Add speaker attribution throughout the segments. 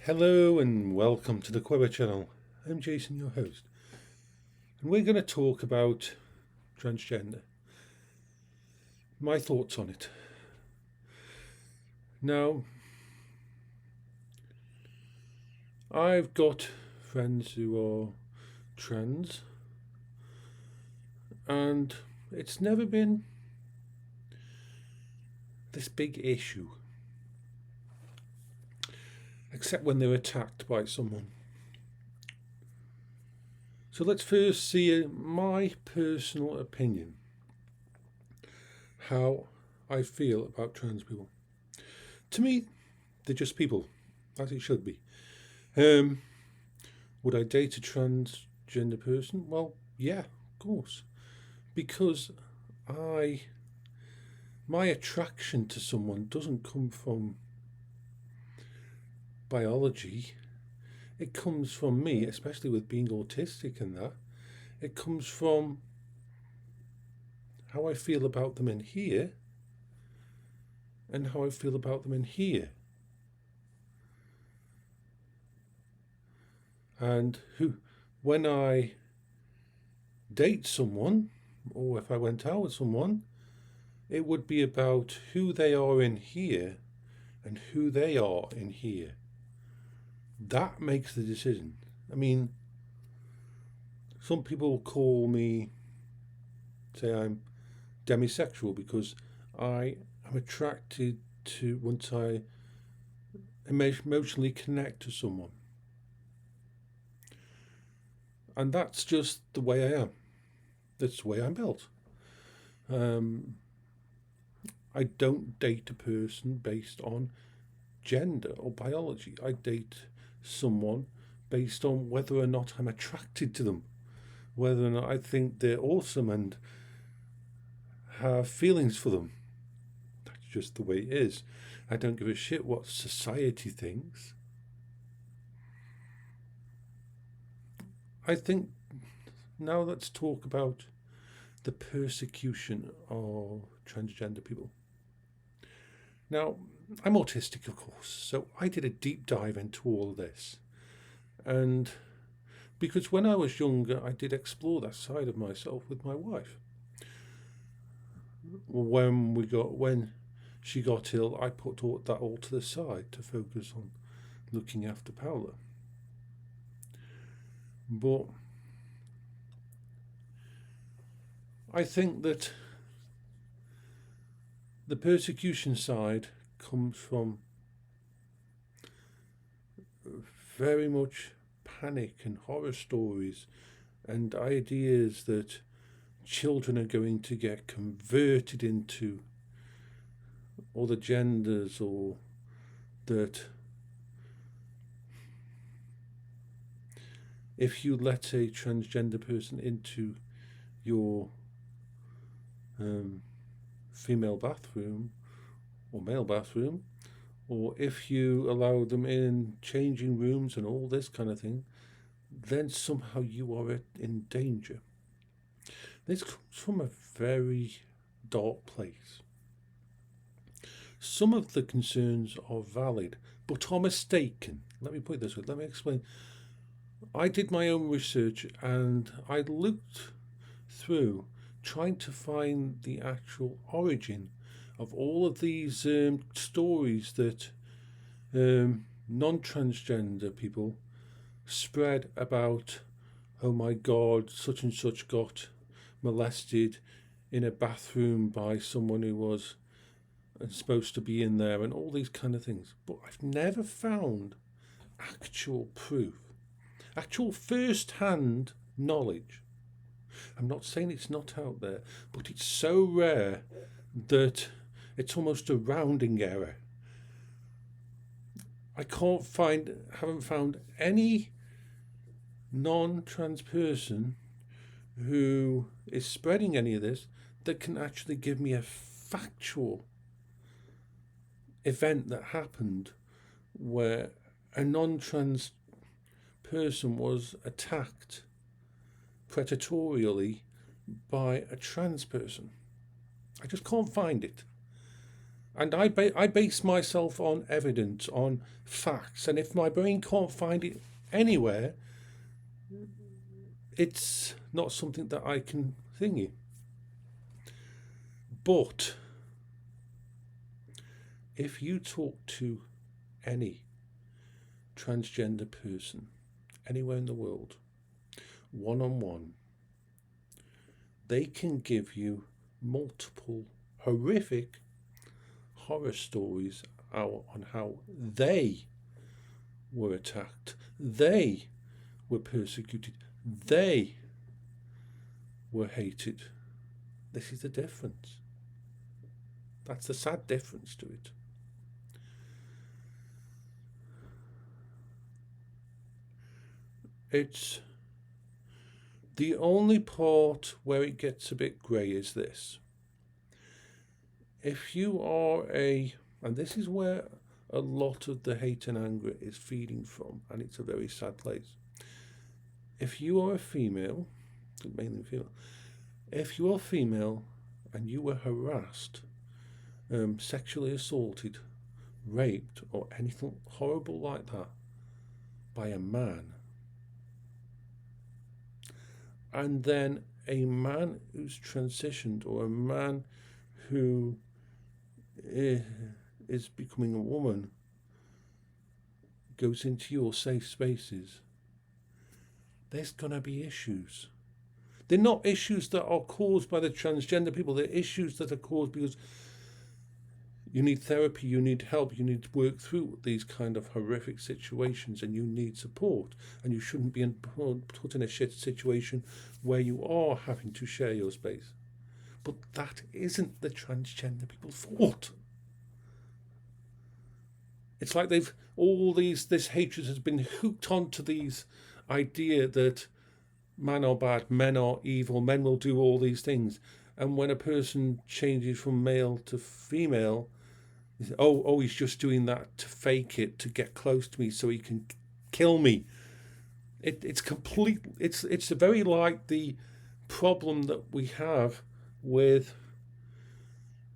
Speaker 1: Hello and welcome to the Queer channel. I'm Jason, your host, and we're going to talk about transgender. My thoughts on it. Now, I've got friends who are trans, and it's never been this big issue, except when they're attacked by someone. So let's first see my personal opinion, how I feel about trans people. To me, they're just people, as it should be. Would I date a transgender person? Well, yeah, of course. Because my attraction to someone doesn't come from biology. It comes from me, especially with being autistic and that. It comes from how I feel about them in here and how I feel about them in here. And when I date someone, or if I went out with someone, it would be about who they are in here and who they are in here. That makes the decision. I mean, some people call me, say I'm demisexual because I am attracted to, once I emotionally connect to someone. And that's just the way I am. That's the way I'm built. I don't date a person based on gender or biology. I date someone based on whether or not I'm attracted to them, whether or not I think they're awesome and have feelings for them. That's just the way it is. I don't give a shit what society thinks. I think now let's talk about the persecution of transgender people. Now, I'm autistic, of course, so I did a deep dive into all of this. And because when I was younger, I did explore that side of myself with my wife. When she got ill, I put that all to the side to focus on looking after Paola. But I think that the persecution side comes from very much panic and horror stories and ideas that children are going to get converted into other genders, or that if you let a transgender person into your female bathroom or male bathroom, or if you allow them in changing rooms and all this kind of thing, then somehow you are in danger. This comes from a very dark place. Some of the concerns are valid, but are mistaken. Let me put it this way. Let me explain. I did my own research and I looked through trying to find the actual origin of all of these stories that non-transgender people spread about, oh my God, such and such got molested in a bathroom by someone who was supposed to be in there, and all these kind of things. But I've never found actual proof, actual first-hand knowledge. I'm not saying it's not out there, but it's so rare that it's almost a rounding error. I haven't found any non-trans person who is spreading any of this that can actually give me a factual event that happened where a non-trans person was attacked predatorily by a trans person. I just can't find it. And I base myself on evidence, on facts. And if my brain can't find it anywhere, it's not something that I can thingy. But if you talk to any transgender person anywhere in the world, one-on-one, they can give you multiple horrific horror stories on how they were attacked, they were persecuted, they were hated. This is the difference. That's the sad difference to it. It's the only part where it gets a bit grey is this. If you are and this is where a lot of the hate and anger is feeding from, and it's a very sad place. If you are a female, mainly female, if you are female and you were harassed, sexually assaulted, raped, or anything horrible like that by a man, and then a man who's transitioned, or a man who is becoming a woman, goes into your safe spaces, there's going to be issues. They're not issues that are caused by the transgender people. They're issues that are caused because you need therapy, you need help, you need to work through these kind of horrific situations, and you need support. And you shouldn't be put in a shit situation where you are having to share your space. But that isn't the transgender people's fault. It's like this hatred has been hooked onto these idea that men are bad, men are evil, men will do all these things. And when a person changes from male to female, he's just doing that to fake it, to get close to me so he can kill me. It's complete. It's very like the problem that we have with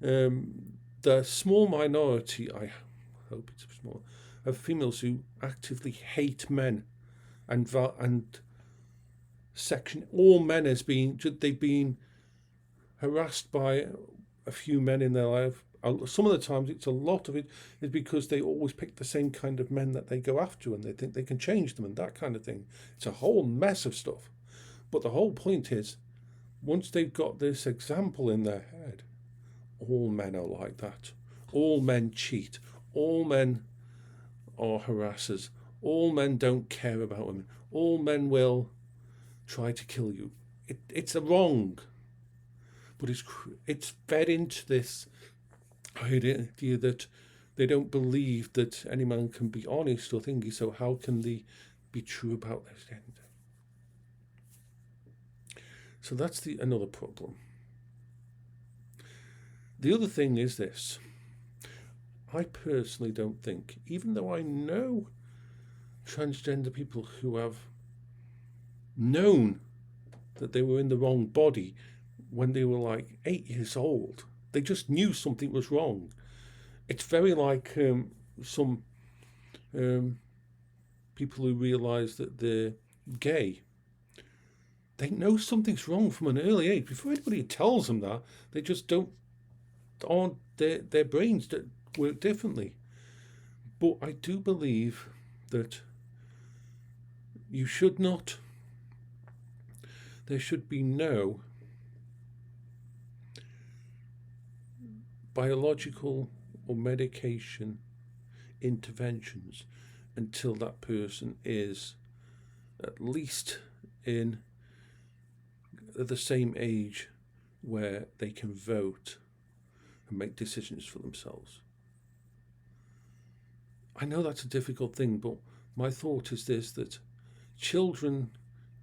Speaker 1: the small minority, I hope it's small, of females who actively hate men and section all men as being, they've been harassed by a few men in their life. Some of the times, a lot of it is because they always pick the same kind of men that they go after, and they think they can change them and that kind of thing. It's a whole mess of stuff. But the whole point is, once they've got this example in their head, all men are like that. All men cheat. All men are harassers. All men don't care about women. All men will try to kill you. It's a wrong. But it's fed into this idea that they don't believe that any man can be honest or thingy, so how can they be true about their gender? So that's another problem. The other thing is this. I personally don't think, even though I know transgender people who have known that they were in the wrong body when they were like 8 years old, they just knew something was wrong. It's very like some people who realise that they're gay. They know something's wrong from an early age. Before anybody tells them that, they just aren't their brains that work differently. But I do believe that there should be no biological or medication interventions until that person is at least in the same age where they can vote and make decisions for themselves. I know that's a difficult thing, but my thought is this, that children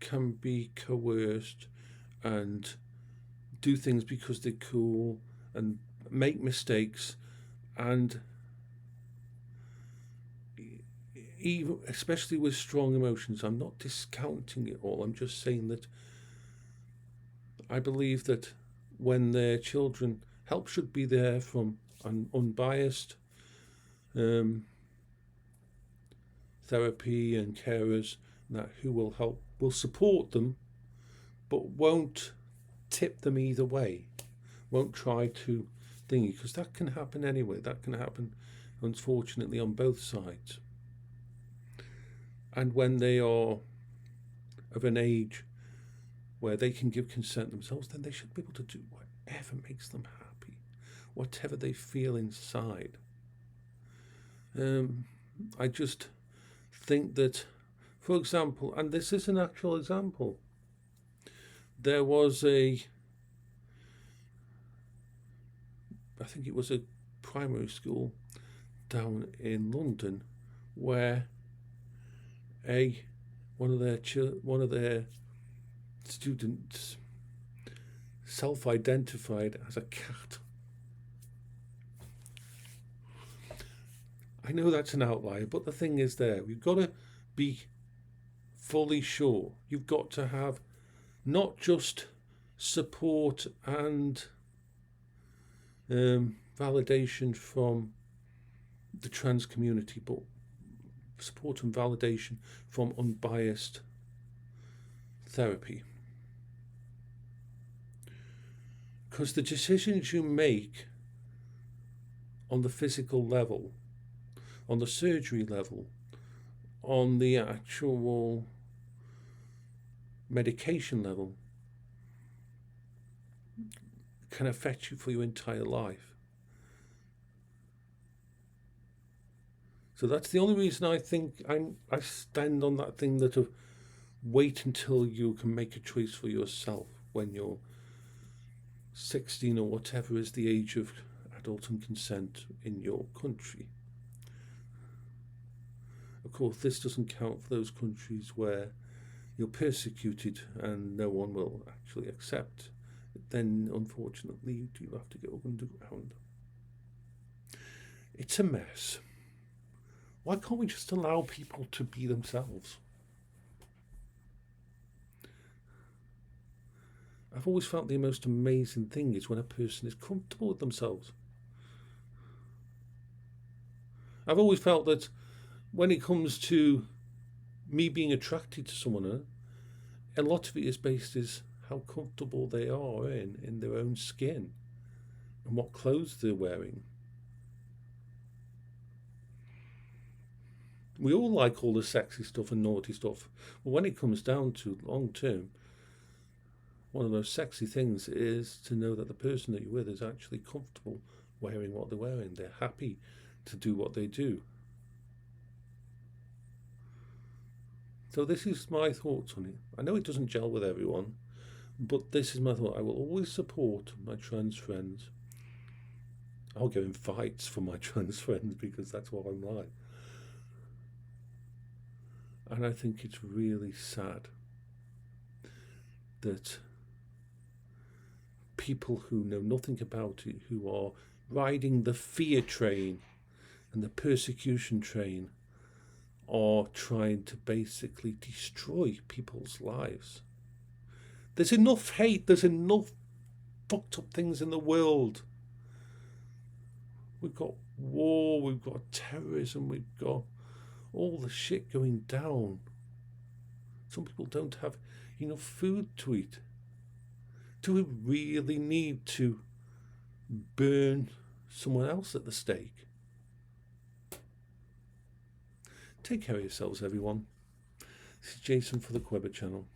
Speaker 1: can be coerced and do things because they're cool and make mistakes, and even, especially with strong emotions, I'm not discounting it all, I'm just saying that I believe that when their children, help should be there from and unbiased therapy and carers that who will support them, but won't tip them either way, won't try to thingy, because that can happen anyway. That can happen, unfortunately, on both sides. And when they are of an age where they can give consent themselves, then they should be able to do whatever makes them happy, whatever they feel inside. I just think that, for example, and this is an actual example, there was I think it was a primary school down in London where one of their students self-identified as a cat. I know that's an outlier, but the thing is we've got to be fully sure. You've got to have not just support and validation from the trans community, but support and validation from unbiased therapy. Because the decisions you make on the physical level, on the surgery level, on the actual medication level, can affect you for your entire life. So that's the only reason I think I stand on that thing that of wait until you can make a choice for yourself when you're 16 or whatever is the age of adult and consent in your country. Of course, this doesn't count for those countries where you're persecuted and no one will actually accept. Then, unfortunately, you do have to go underground. It's a mess. Why can't we just allow people to be themselves? I've always felt the most amazing thing is when a person is comfortable with themselves. I've always felt that when it comes to me being attracted to someone, a lot of it is based is how comfortable they are in their own skin and what clothes they're wearing. We all like all the sexy stuff and naughty stuff, but when it comes down to long term, one of those sexy things is to know that the person that you're with is actually comfortable wearing what they're wearing. They're happy to do what they do. So this is my thoughts on it. I know it doesn't gel with everyone, but this is my thought. I will always support my trans friends. I'll get in fights for my trans friends because that's what I'm like. And I think it's really sad that people who know nothing about it, who are riding the fear train and the persecution train, are trying to basically destroy people's lives. There's enough hate, there's enough fucked up things in the world. We've got war, we've got terrorism, we've got all the shit going down. Some people don't have enough food to eat. Do we really need to burn someone else at the stake? Take care of yourselves, everyone. This is Jason for the Quebber channel.